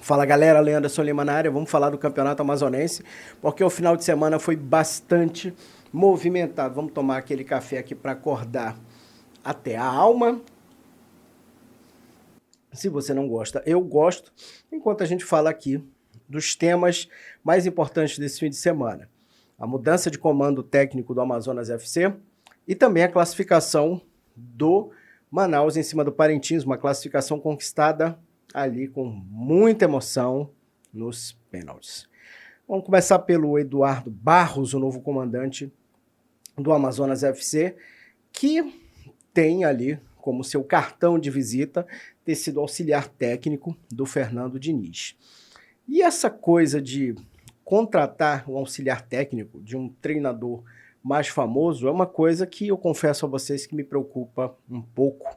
Fala galera, Leandro Lima na área, vamos falar do Campeonato Amazonense, porque o final de semana foi bastante movimentado. Vamos tomar aquele café aqui para acordar até a alma. Se você não gosta, eu gosto, enquanto a gente fala aqui dos temas mais importantes desse fim de semana. A mudança de comando técnico do Amazonas FC e também a classificação do Manaus em cima do Parintins, uma classificação conquistada ali com muita emoção nos pênaltis. Vamos começar pelo Eduardo Barros, o novo comandante do Amazonas FC, que tem ali como seu cartão de visita ter sido auxiliar técnico do Fernando Diniz. E essa coisa de contratar um auxiliar técnico de um treinador mais famoso é uma coisa que eu confesso a vocês que me preocupa um pouco.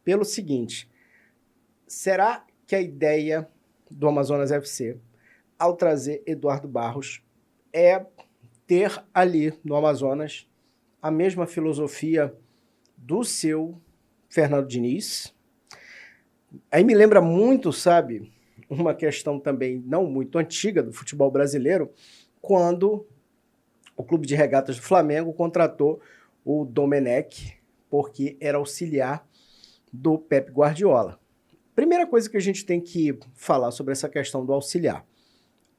Pelo seguinte, será que a ideia do Amazonas FC, ao trazer Eduardo Barros, é ter ali no Amazonas a mesma filosofia do seu Fernando Diniz? Aí me lembra muito, sabe, uma questão também não muito antiga do futebol brasileiro, quando o Clube de Regatas do Flamengo contratou o Domenech, porque era auxiliar do Pep Guardiola. Primeira coisa que a gente tem que falar sobre essa questão do auxiliar.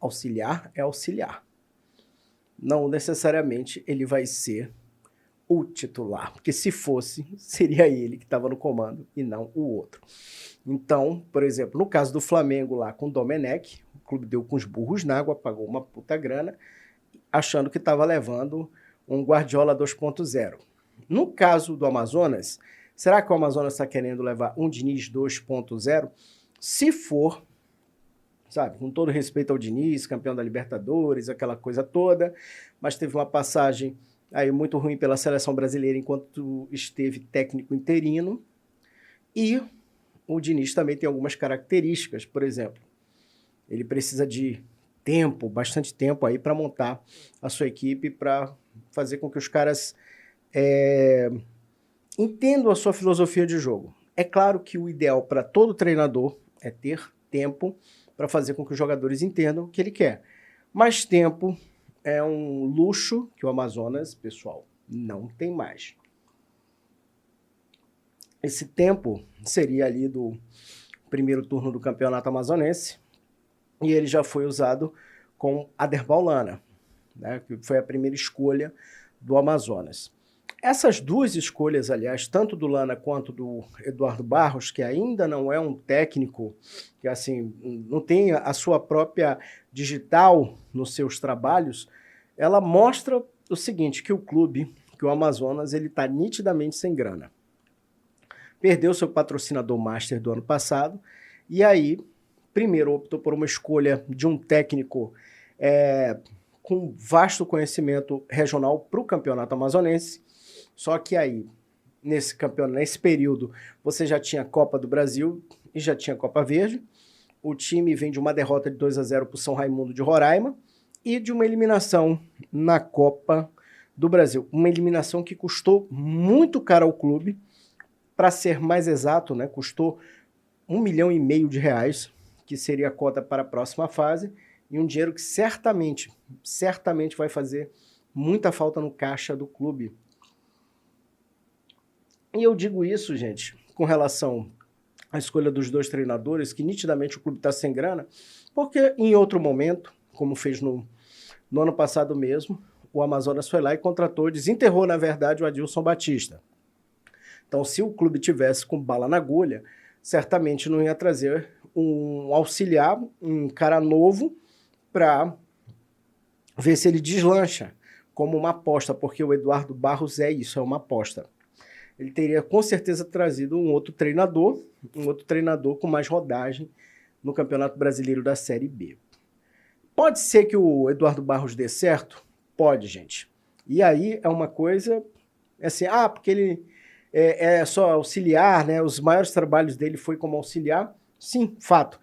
Auxiliar é auxiliar. Não necessariamente ele vai ser o titular, porque se fosse, seria ele que estava no comando e não o outro. Então, por exemplo, no caso do Flamengo lá com o Domenech, o clube deu com os burros na água, pagou uma puta grana, achando que estava levando um Guardiola 2.0. No caso do Amazonas, será que o Amazonas está querendo levar um Diniz 2.0? Se for, sabe, com todo respeito ao Diniz, campeão da Libertadores, aquela coisa toda, mas teve uma passagem aí muito ruim pela seleção brasileira enquanto esteve técnico interino, e o Diniz também tem algumas características, por exemplo, ele precisa de tempo, bastante tempo aí para montar a sua equipe, para fazer com que os caras entendam a sua filosofia de jogo. É claro que o ideal para todo treinador é ter tempo para fazer com que os jogadores entendam o que ele quer, mas tempo é um luxo que o Amazonas, pessoal, não tem mais. Esse tempo seria ali do primeiro turno do Campeonato Amazonense e ele já foi usado com Aderbal Lana, né, que foi a primeira escolha do Amazonas. Essas duas escolhas, aliás, tanto do Lana quanto do Eduardo Barros, que ainda não é um técnico, que assim não tem a sua própria digital nos seus trabalhos, ela mostra o seguinte, que o clube, que o Amazonas, ele está nitidamente sem grana. Perdeu seu patrocinador master do ano passado, e aí, primeiro, optou por uma escolha de um técnico com vasto conhecimento regional para o campeonato amazonense, só que aí, nesse período, você já tinha Copa do Brasil e já tinha Copa Verde, o time vem de uma derrota de 2-0 para o São Raimundo de Roraima, e de uma eliminação na Copa do Brasil. Uma eliminação que custou muito caro ao clube, para ser mais exato, né, custou R$ 1,5 milhão, que seria a cota para a próxima fase, e um dinheiro que certamente vai fazer muita falta no caixa do clube. E eu digo isso, gente, com relação à escolha dos dois treinadores, que nitidamente o clube está sem grana, porque em outro momento, como fez no ano passado mesmo, o Amazonas foi lá e contratou, desenterrou, na verdade, o Adilson Batista. Então, se o clube tivesse com bala na agulha, certamente não ia trazer um auxiliar, um cara novo, para ver se ele deslancha como uma aposta, porque o Eduardo Barros é isso, é uma aposta. Ele teria com certeza trazido um outro treinador com mais rodagem no Campeonato Brasileiro da Série B. Pode ser que o Eduardo Barros dê certo? Pode, gente. E aí é uma coisa, assim, porque ele é só auxiliar, né? Os maiores trabalhos dele foi como auxiliar. Sim, fato.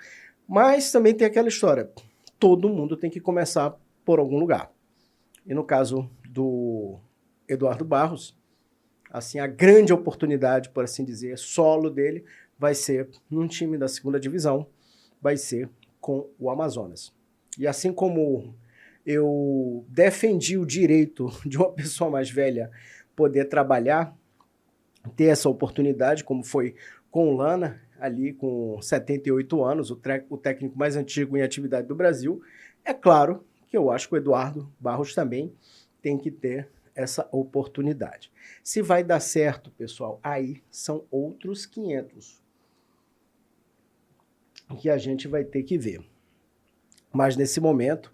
Mas também tem aquela história, todo mundo tem que começar por algum lugar. E no caso do Eduardo Barros, assim, a grande oportunidade, por assim dizer, solo dele, vai ser num time da segunda divisão, vai ser com o Amazonas. E assim como eu defendi o direito de uma pessoa mais velha poder trabalhar, ter essa oportunidade, como foi com o Lana, ali com 78 anos, o técnico mais antigo em atividade do Brasil, é claro que eu acho que o Eduardo Barros também tem que ter essa oportunidade. Se vai dar certo, pessoal, aí são outros 500 que a gente vai ter que ver. Mas nesse momento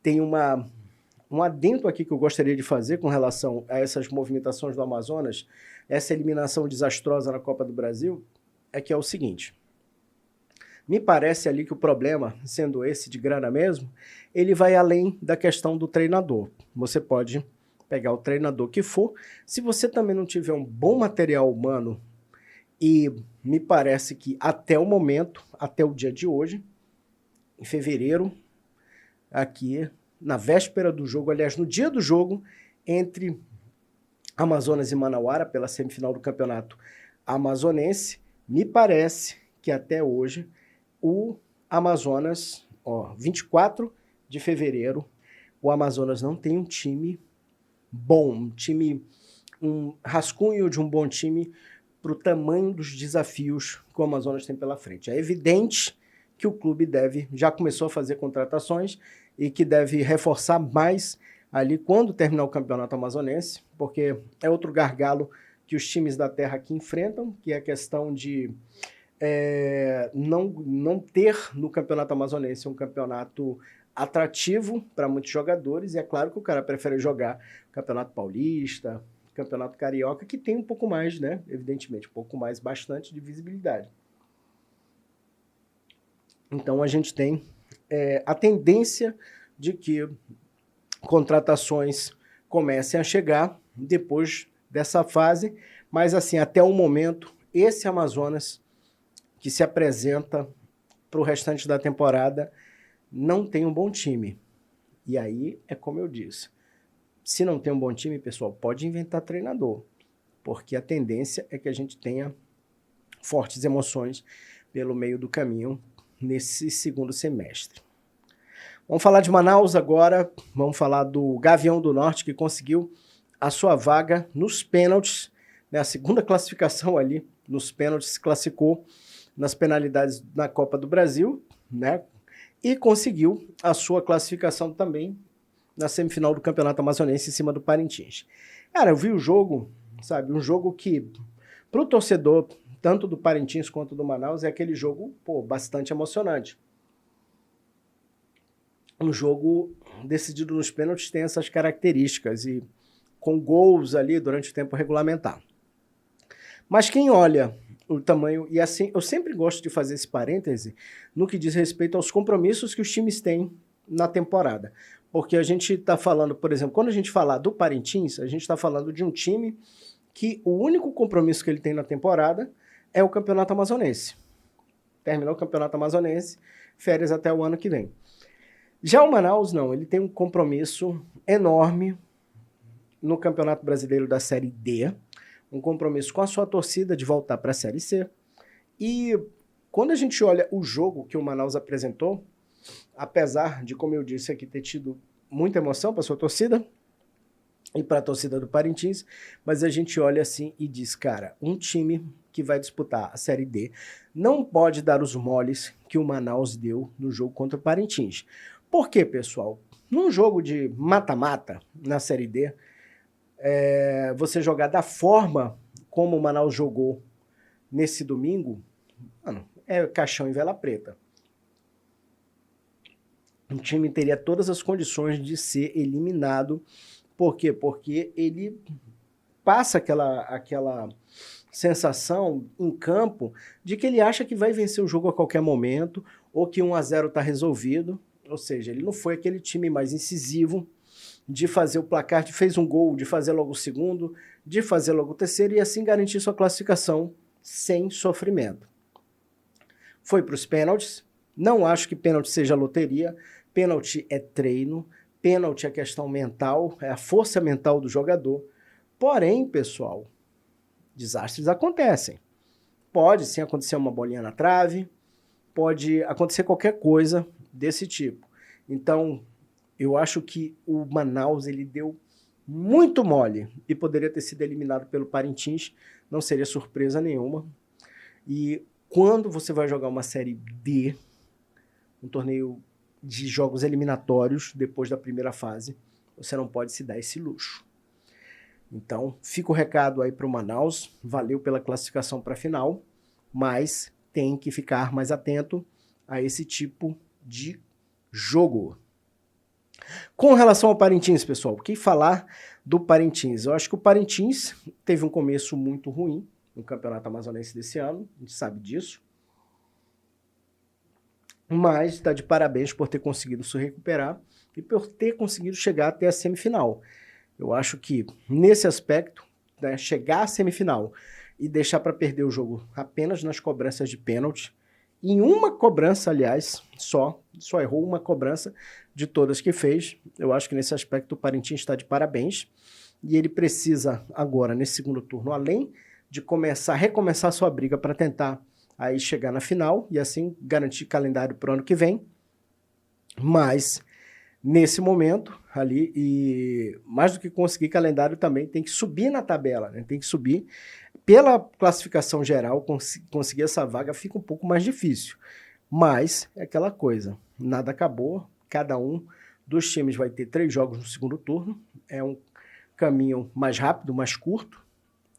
tem um adendo aqui que eu gostaria de fazer com relação a essas movimentações do Amazonas, essa eliminação desastrosa na Copa do Brasil, é que é o seguinte: me parece ali que o problema, sendo esse de grana mesmo, ele vai além da questão do treinador. Você pode pegar o treinador que for, se você também não tiver um bom material humano, e me parece que até o momento, até o dia de hoje, em fevereiro, aqui na véspera do jogo, aliás, no dia do jogo, entre Amazonas e Manauara, pela semifinal do campeonato amazonense, me parece que até hoje o Amazonas, 24 de fevereiro, o Amazonas não tem um time bom, um rascunho de um bom time para o tamanho dos desafios que o Amazonas tem pela frente. É evidente que o clube já começou a fazer contratações e que deve reforçar mais ali quando terminar o campeonato amazonense, porque é outro gargalo que os times da terra aqui enfrentam, que é a questão de não ter no campeonato amazonense um campeonato atrativo para muitos jogadores, e é claro que o cara prefere jogar campeonato paulista, campeonato carioca, que tem um pouco mais, né, evidentemente, um pouco mais, bastante de visibilidade. Então a gente tem a tendência de que contratações comecem a chegar depois dessa fase, mas assim, até o momento, esse Amazonas que se apresenta para o restante da temporada não tem um bom time. E aí é como eu disse, se não tem um bom time, pessoal, pode inventar treinador, porque a tendência é que a gente tenha fortes emoções pelo meio do caminho nesse segundo semestre. Vamos falar de Manaus agora, vamos falar do Gavião do Norte, que conseguiu a sua vaga nos pênaltis, né, a segunda classificação ali nos pênaltis, se classificou nas penalidades na Copa do Brasil, né, e conseguiu a sua classificação também na semifinal do Campeonato Amazonense em cima do Parintins. Cara, eu vi o jogo, sabe, um jogo que, para o torcedor, tanto do Parintins quanto do Manaus, é aquele jogo, bastante emocionante. Um jogo decidido nos pênaltis tem essas características, e com gols ali durante o tempo regulamentar. Mas quem olha o tamanho, e assim, eu sempre gosto de fazer esse parêntese no que diz respeito aos compromissos que os times têm na temporada. Porque a gente está falando, por exemplo, quando a gente falar do Parintins, a gente está falando de um time que o único compromisso que ele tem na temporada é o Campeonato Amazonense. Terminou o Campeonato Amazonense, férias até o ano que vem. Já o Manaus, não, ele tem um compromisso enorme no Campeonato Brasileiro da Série D, um compromisso com a sua torcida de voltar para a Série C. E quando a gente olha o jogo que o Manaus apresentou, apesar de, como eu disse aqui, ter tido muita emoção para a sua torcida e para a torcida do Parintins, mas a gente olha assim e diz, cara, um time que vai disputar a Série D não pode dar os moles que o Manaus deu no jogo contra o Parintins. Por quê, pessoal? Num jogo de mata-mata na Série D, você jogar da forma como o Manaus jogou nesse domingo, mano, é caixão em vela preta. O time teria todas as condições de ser eliminado. Por quê? Porque ele passa aquela sensação em campo de que ele acha que vai vencer o jogo a qualquer momento, ou que 1-0 está resolvido. Ou seja, ele não foi aquele time mais incisivo de fazer o placar, de fez um gol, de fazer logo o segundo, de fazer logo o terceiro e assim garantir sua classificação sem sofrimento. Foi para os pênaltis. Não acho que pênalti seja loteria. Pênalti é treino. Pênalti é questão mental, é a força mental do jogador. Porém, pessoal, desastres acontecem. Pode sim acontecer uma bolinha na trave, pode acontecer qualquer coisa desse tipo. Então, eu acho que o Manaus ele deu muito mole e poderia ter sido eliminado pelo Parintins, não seria surpresa nenhuma. E quando você vai jogar uma Série D, um torneio de jogos eliminatórios depois da primeira fase, você não pode se dar esse luxo. Então, fica o recado aí para o Manaus, valeu pela classificação para a final, mas tem que ficar mais atento a esse tipo de jogo. Com relação ao Parintins, pessoal, o que falar do Parintins? Eu acho que o Parintins teve um começo muito ruim no Campeonato Amazonense desse ano, a gente sabe disso, mas está de parabéns por ter conseguido se recuperar e por ter conseguido chegar até a semifinal. Eu acho que, nesse aspecto, né, chegar à semifinal e deixar para perder o jogo apenas nas cobranças de pênalti, em uma cobrança, aliás, só errou uma cobrança de todas que fez. Eu acho que nesse aspecto o Parintins está de parabéns e ele precisa agora, nesse segundo turno, além de recomeçar sua briga para tentar aí chegar na final e assim garantir calendário para o ano que vem, mas nesse momento ali, e mais do que conseguir calendário também tem que subir na tabela, né? Tem que subir pela classificação geral, conseguir essa vaga fica um pouco mais difícil, mas é aquela coisa, nada acabou, cada um dos times vai ter 3 jogos no segundo turno, é um caminho mais rápido, mais curto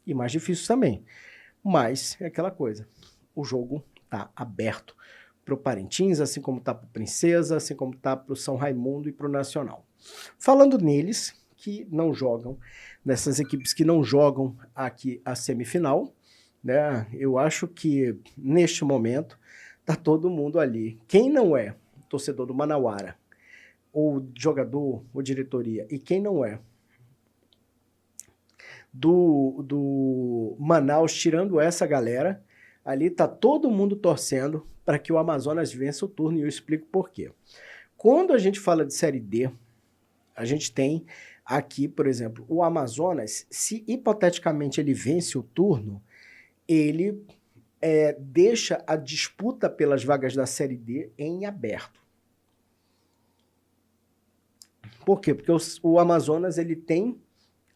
e mais difícil também, mas é aquela coisa, o jogo está aberto para o Parintins, assim como está para o Princesa, assim como está para o São Raimundo e para o Nacional. Falando neles, que não jogam, nessas equipes que não jogam aqui a semifinal, né? Eu acho que neste momento está todo mundo ali. Quem não é torcedor do Manauara, ou jogador, ou diretoria, e quem não é do Manaus, tirando essa galera, ali está todo mundo torcendo para que o Amazonas vença o turno, e eu explico por quê. Quando a gente fala de Série D, a gente tem aqui, por exemplo, o Amazonas, se hipoteticamente ele vence o turno, ele deixa a disputa pelas vagas da Série D em aberto. Por quê? Porque o Amazonas ele tem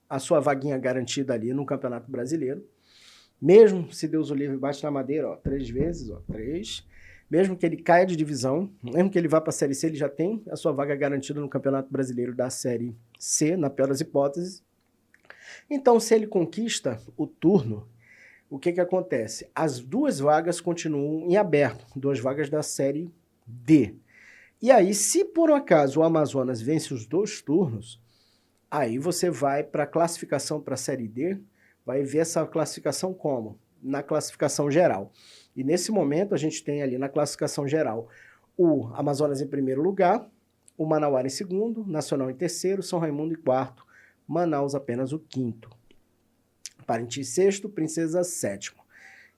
a sua vaguinha garantida ali no Campeonato Brasileiro, mesmo se Deus o livre bate na madeira, 3 vezes, 3, mesmo que ele caia de divisão, mesmo que ele vá para a Série C, ele já tem a sua vaga garantida no Campeonato Brasileiro da Série C, na pior das hipóteses. Então, se ele conquista o turno, o que acontece? As 2 vagas continuam em aberto, 2 vagas da Série D. E aí, se por um acaso o Amazonas vence os 2 turnos, aí você vai para a classificação para a Série D, vai ver essa classificação como? Na classificação geral. E nesse momento a gente tem ali na classificação geral o Amazonas em primeiro lugar, o Manauara em segundo, Nacional em terceiro, São Raimundo em quarto, Manaus apenas o quinto. Parintins sexto, Princesa sétimo.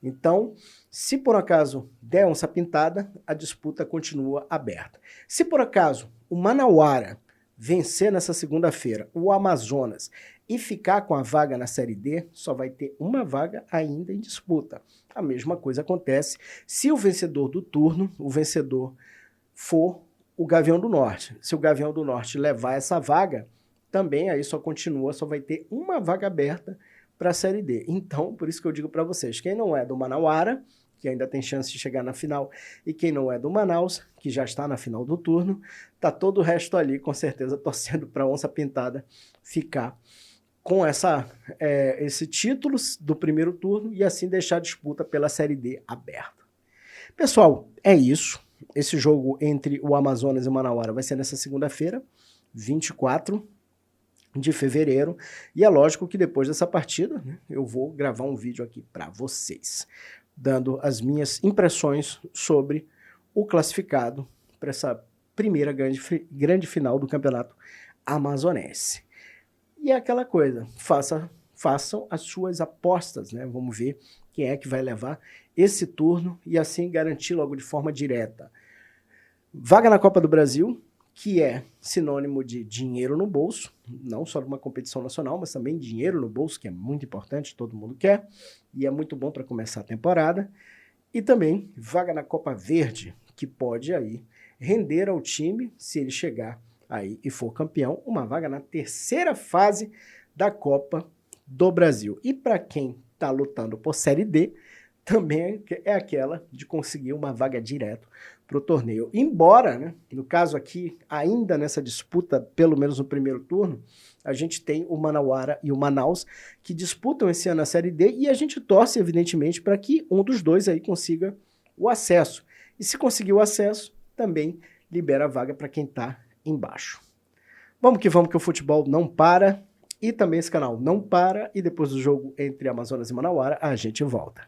Então, se por acaso der onça pintada, a disputa continua aberta. Se por acaso o Manauara vencer nessa segunda-feira o Amazonas e ficar com a vaga na Série D, só vai ter uma vaga ainda em disputa. A mesma coisa acontece se o vencedor do turno, o vencedor for o Gavião do Norte. Se o Gavião do Norte levar essa vaga, também aí só vai ter uma vaga aberta para a Série D. Então, por isso que eu digo para vocês, quem não é do Manauara, que ainda tem chance de chegar na final, e quem não é do Manaus, que já está na final do turno, tá todo o resto ali, com certeza, torcendo para a onça pintada ficar com esse título do primeiro turno e assim deixar a disputa pela Série D aberta. Pessoal, é isso. Esse jogo entre o Amazonas e o Manauara vai ser nessa segunda-feira, 24 de fevereiro, e é lógico que depois dessa partida, né, eu vou gravar um vídeo aqui para vocês, dando as minhas impressões sobre o classificado para essa primeira grande final do Campeonato Amazonense. E é aquela coisa, façam as suas apostas, né? Vamos ver quem é que vai levar esse turno e assim garantir logo de forma direta vaga na Copa do Brasil, que é sinônimo de dinheiro no bolso, não só de uma competição nacional, mas também dinheiro no bolso, que é muito importante, todo mundo quer, e é muito bom para começar a temporada, E também vaga na Copa Verde, que pode aí render ao time, se ele chegar aí e for campeão, uma vaga na terceira fase da Copa do Brasil. E para quem está lutando por Série D, também é aquela de conseguir uma vaga direto para o torneio. Embora, né, no caso aqui, ainda nessa disputa, pelo menos no primeiro turno, a gente tem o Manauara e o Manaus que disputam esse ano a Série D e a gente torce, evidentemente, para que um dos dois aí consiga o acesso. E se conseguir o acesso, também libera a vaga para quem está embaixo. Vamos que o futebol não para e também esse canal não para e depois do jogo entre Amazonas e Manauara a gente volta.